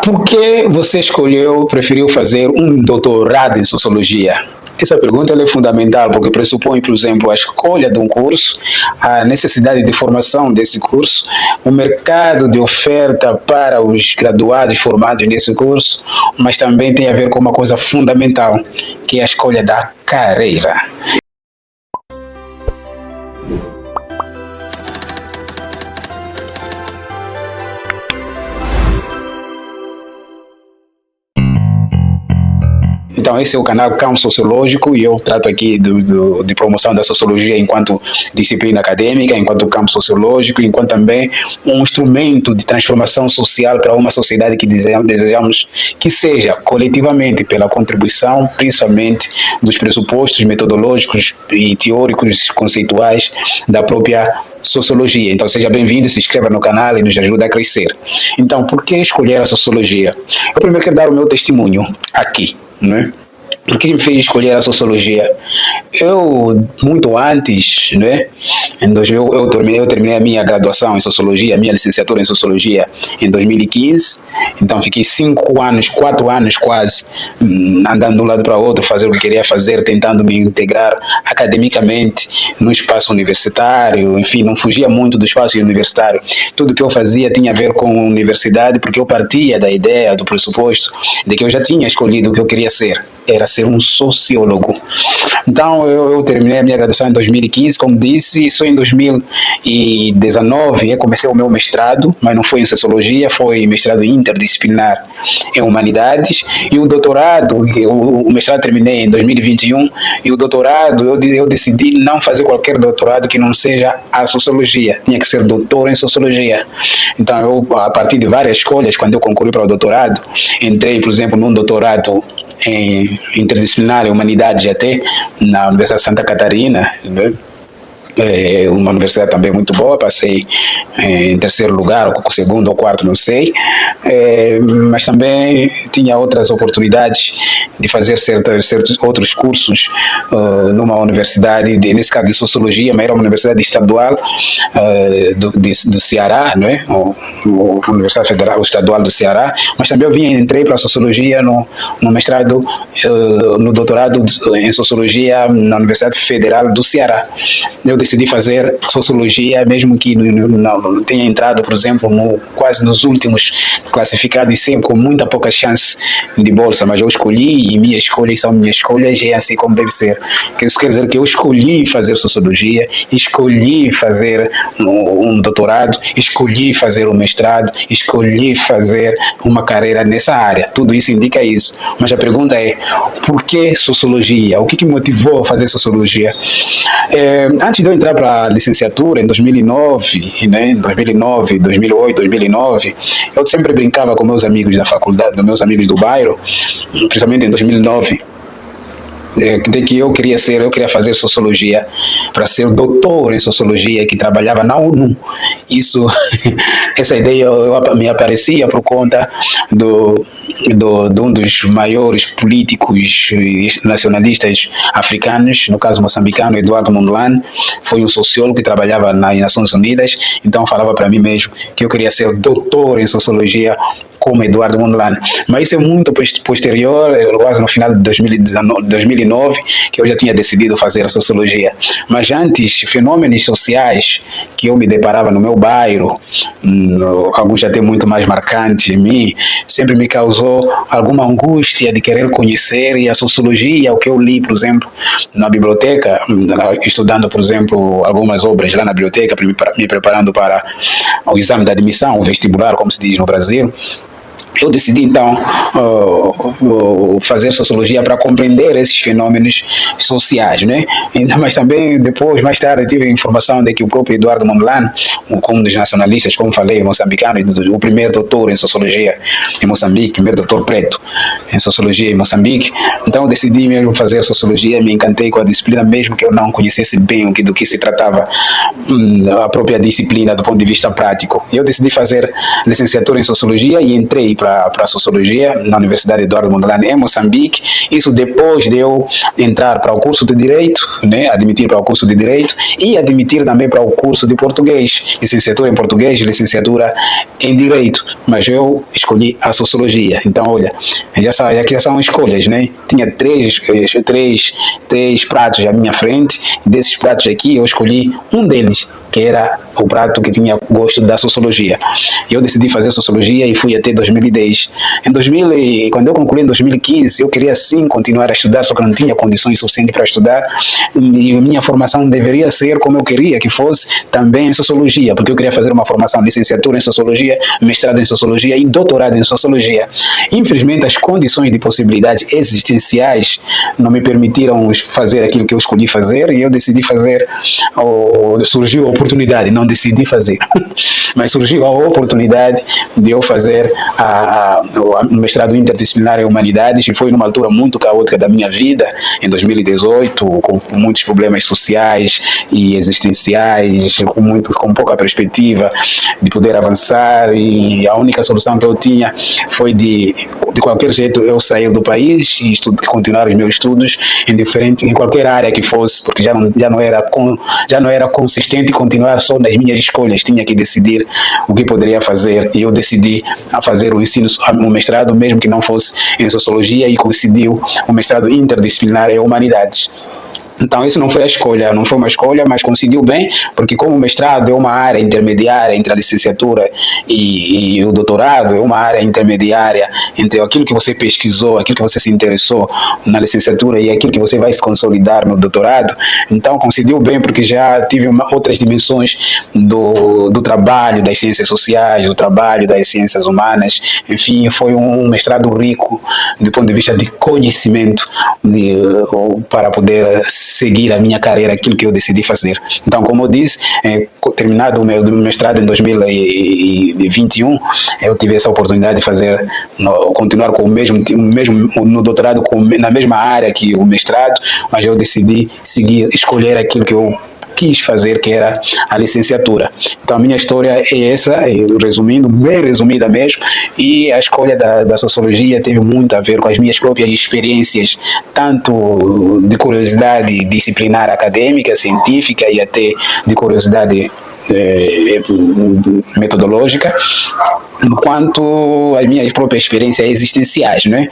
Por que você preferiu fazer um doutorado em sociologia? Essa pergunta é fundamental porque pressupõe, por exemplo, a escolha de um curso, a necessidade de formação desse curso, o mercado de oferta para os graduados formados nesse curso, mas também tem a ver com uma coisa fundamental, que é a escolha da carreira. Então, esse é o canal Campo Sociológico e eu trato aqui de promoção da sociologia enquanto disciplina acadêmica, enquanto campo sociológico, enquanto também um instrumento de transformação social para uma sociedade que desejamos que seja coletivamente pela contribuição, principalmente dos pressupostos metodológicos e teóricos conceituais da própria sociologia. Então seja bem-vindo, se inscreva no canal e nos ajuda a crescer. Então, por que escolher a sociologia? Eu primeiro quero dar o meu testemunho aqui, né? O que me fez escolher a sociologia? Eu, muito antes, né, eu terminei a minha graduação em sociologia, a minha licenciatura em sociologia em 2015, então fiquei 5 anos, 4 anos quase, andando de um lado para o outro, fazer o que queria fazer, tentando me integrar academicamente no espaço universitário, enfim, não fugia muito do espaço universitário. Tudo que eu fazia tinha a ver com a universidade, porque eu partia da ideia, do pressuposto, de que eu já tinha escolhido o que eu queria ser. Era ser um sociólogo. Então, eu terminei a minha graduação em 2015, como disse, só em 2019 eu comecei o meu mestrado, mas não foi em sociologia, foi mestrado interdisciplinar em humanidades, e o doutorado, o mestrado terminei em 2021, e o doutorado, eu decidi não fazer qualquer doutorado que não seja a sociologia, tinha que ser doutor em sociologia. Então, eu, a partir de várias escolhas, quando eu concorri para o doutorado, entrei, por exemplo, num doutorado em interdisciplinar em humanidades até na Universidade de Santa Catarina, né? É uma universidade também muito boa, passei em terceiro lugar, ou segundo ou quarto, não sei, mas também tinha outras oportunidades de fazer certos outros cursos numa universidade, nesse caso de sociologia, mas era uma universidade estadual do Ceará, não é? A Universidade Federal Estadual do Ceará, mas também eu entrei para a sociologia no mestrado, no doutorado em sociologia na Universidade Federal do Ceará. Eu decidi fazer sociologia, mesmo que não tenha entrado, por exemplo, quase nos últimos classificados, sempre com muita pouca chance de bolsa, mas eu escolhi, e minhas escolhas são minhas escolhas, e é assim como deve ser. Isso quer dizer que eu escolhi fazer sociologia, escolhi fazer um doutorado, escolhi fazer um mestrado, escolhi fazer uma carreira nessa área. Tudo isso indica isso. Mas a pergunta é, por que sociologia? O que me motivou a fazer sociologia? Antes de eu entrar para a licenciatura, em 2009, né, 2009, 2008, 2009, eu sempre brincava com meus amigos da faculdade, meus amigos do bairro, principalmente em 2009, de que eu queria fazer sociologia, para ser doutor em sociologia, que trabalhava na ONU. Isso, essa ideia me aparecia por conta de um dos maiores políticos nacionalistas africanos, no caso moçambicano, Eduardo Mondlane. Foi um sociólogo que trabalhava nas Nações Unidas, então falava para mim mesmo que eu queria ser doutor em sociologia como Eduardo Mondlane. Mas isso é muito posterior, quase no final de 2009, que eu já tinha decidido fazer a sociologia. Mas antes, fenômenos sociais que eu me deparava no meu bairro, alguns até muito mais marcantes em mim, sempre me causou alguma angústia de querer conhecer, e a sociologia, o que eu li, por exemplo, na biblioteca, estudando, por exemplo, algumas obras lá na biblioteca, me preparando para o exame de admissão, o vestibular, como se diz no Brasil. Eu decidi, então, fazer sociologia para compreender esses fenômenos sociais, né? Mas também, mais tarde, tive a informação de que o próprio Eduardo Mondlane, um dos nacionalistas, como falei, moçambicano, o primeiro doutor em sociologia em Moçambique, primeiro doutor preto em sociologia em Moçambique. Então, eu decidi mesmo fazer sociologia, me encantei com a disciplina, mesmo que eu não conhecesse bem do que se tratava a própria disciplina do ponto de vista prático. Eu decidi fazer licenciatura em sociologia e entrei para a Sociologia na Universidade Eduardo Mondlane, em Moçambique. Isso depois de eu entrar para o curso de Direito, né, admitir para o curso de Direito e admitir também para o curso de Português, licenciatura em Português e licenciatura em Direito. Mas eu escolhi a Sociologia. Então, olha, aqui já são escolhas, né? Tinha três pratos à minha frente, e desses pratos aqui eu escolhi um deles, que era o prato que tinha gosto da Sociologia. Eu decidi fazer Sociologia e fui até 2010. Quando eu concluí em 2015, eu queria sim continuar a estudar, só que não tinha condições suficientes para estudar, e minha formação deveria ser como eu queria que fosse, também em Sociologia, porque eu queria fazer uma formação, licenciatura em Sociologia, mestrado em Sociologia e doutorado em Sociologia. Infelizmente, as condições de possibilidades existenciais não me permitiram fazer aquilo que eu escolhi fazer, e eu decidi fazer, surgiu a oportunidade, não decidi fazer, mas surgiu a oportunidade de eu fazer o mestrado interdisciplinar em Humanidades, e foi numa altura muito caótica da minha vida, em 2018, com muitos problemas sociais e existenciais, com pouca perspectiva de poder avançar, e a única solução que eu tinha foi de qualquer jeito eu sair do país e continuar os meus estudos em qualquer área que fosse, porque já não era consistente continuar só nas minhas escolhas, tinha que decidir o que poderia fazer, e eu decidi a fazer o mestrado, mesmo que não fosse em Sociologia, e coincidiu o mestrado interdisciplinar em Humanidades. Então, isso não foi uma escolha, mas coincidiu bem, porque como o mestrado é uma área intermediária entre a licenciatura e o doutorado, é uma área intermediária entre aquilo que você pesquisou, aquilo que você se interessou na licenciatura e aquilo que você vai se consolidar no doutorado. Então, coincidiu bem, porque já tive outras dimensões do trabalho das ciências sociais, do trabalho das ciências humanas. Enfim, foi um mestrado rico do ponto de vista de conhecimento, para poder seguir a minha carreira, aquilo que eu decidi fazer. Então, como eu disse, terminado o meu mestrado em 2021, eu tive essa oportunidade de continuar com o mesmo no doutorado, na mesma área que o mestrado, mas eu decidi escolher aquilo que eu quis fazer, que era a licenciatura. Então, a minha história é essa, resumindo, bem resumida mesmo, e a escolha da Sociologia teve muito a ver com as minhas próprias experiências, tanto de curiosidade disciplinar acadêmica, científica, e até de curiosidade metodológica, quanto as minhas próprias experiências existenciais, né?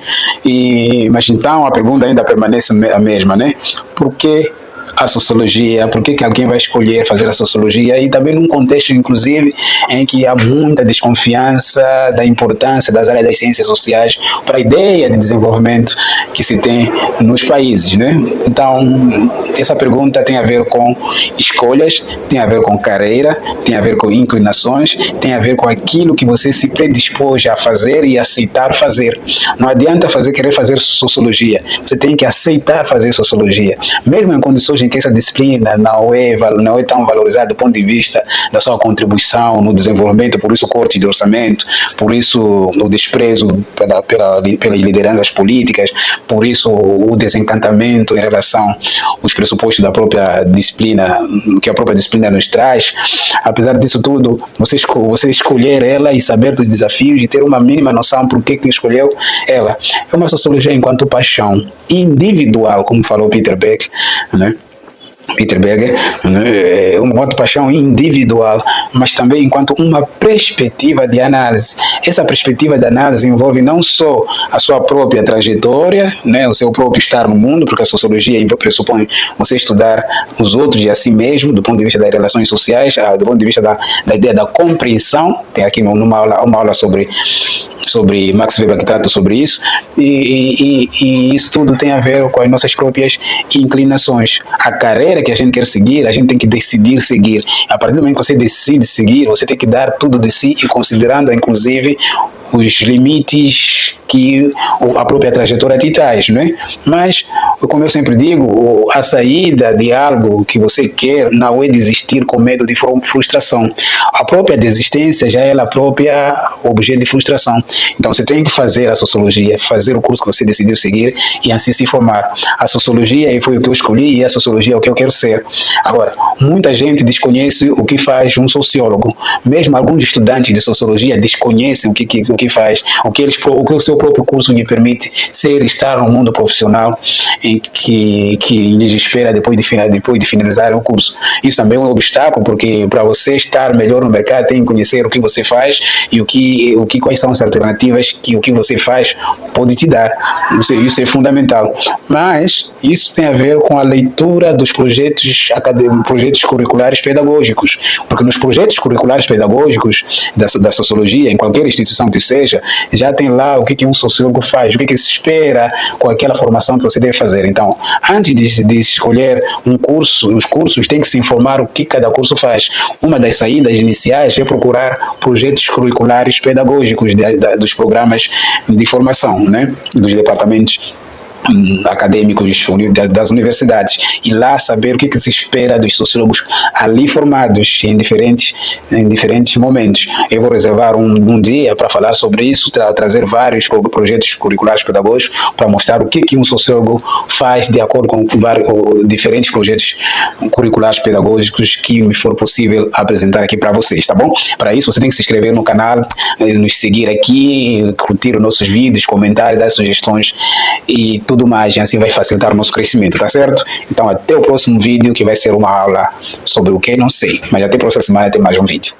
Mas então a pergunta ainda permanece a mesma, né? Por que a Sociologia? Por que alguém vai escolher fazer a Sociologia? E também num contexto, inclusive, em que há muita desconfiança da importância das áreas das ciências sociais para a ideia de desenvolvimento que se tem nos países, né? Então, essa pergunta tem a ver com escolhas, tem a ver com carreira, tem a ver com inclinações, tem a ver com aquilo que você se predispôs a fazer e aceitar fazer. Não adianta querer fazer Sociologia, você tem que aceitar fazer Sociologia, mesmo em condições em que essa disciplina não é tão valorizada do ponto de vista da sua contribuição no desenvolvimento, por isso o corte de orçamento, por isso o desprezo pelas lideranças políticas, por isso o desencantamento em relação aos pressupostos da própria disciplina, que a própria disciplina nos traz. Apesar disso tudo, você escolher ela e saber dos desafios e ter uma mínima noção por que escolheu ela. É uma Sociologia enquanto paixão individual, como falou Peter Beck, né? Peter Berger, uma outra paixão individual, mas também enquanto uma perspectiva de análise. Essa perspectiva de análise envolve não só a sua própria trajetória, né, o seu próprio estar no mundo, porque a Sociologia pressupõe você estudar os outros e a si mesmo, do ponto de vista das relações sociais, do ponto de vista da ideia da compreensão. Tem aqui uma aula sobre Max Weber que trata sobre isso, e isso tudo tem a ver com as nossas próprias inclinações. A carreira que a gente quer seguir, a gente tem que decidir seguir. A partir do momento que você decide seguir, você tem que dar tudo de si, e considerando inclusive os limites que a própria trajetória te traz, não é? Mas como eu sempre digo, a saída de algo que você quer não é desistir com medo de frustração. A própria desistência já é ela própria objeto de frustração. Então você tem que fazer a sociologia, fazer o curso que você decidiu seguir e assim se formar. A sociologia foi o que eu escolhi e a sociologia é o que eu quero ser. Agora, muita gente desconhece o que faz um sociólogo. Mesmo alguns estudantes de sociologia desconhecem o que faz, o que o seu próprio curso lhe permite ser, estar no mundo profissional em que lhes espera depois de finalizar o curso. Isso também é um obstáculo, porque para você estar melhor no mercado tem que conhecer o que você faz e quais são as alternativas que o que você faz pode te dar. Isso é fundamental. Mas isso tem a ver com a leitura dos projetos curriculares pedagógicos, porque nos projetos curriculares pedagógicos da sociologia, em qualquer instituição que seja, já tem lá o que um sociólogo faz, o que se espera com aquela formação que você deve fazer. Então, antes de escolher um curso, os cursos têm que se informar o que cada curso faz. Uma das saídas iniciais é procurar projetos curriculares pedagógicos dos programas de formação, né, dos departamentos acadêmicos das universidades, e lá saber o que se espera dos sociólogos ali formados em diferentes momentos. Eu vou reservar um dia para falar sobre isso, trazer vários projetos curriculares pedagógicos para mostrar o que um sociólogo faz de acordo com diferentes projetos curriculares pedagógicos que me for possível apresentar aqui para vocês, tá bom? Para isso você tem que se inscrever no canal, nos seguir aqui, curtir os nossos vídeos, comentar, dar sugestões e tudo mais, e assim vai facilitar o nosso crescimento, tá certo? Então até o próximo vídeo, que vai ser uma aula sobre o que não sei, mas até a próxima semana tem mais um vídeo.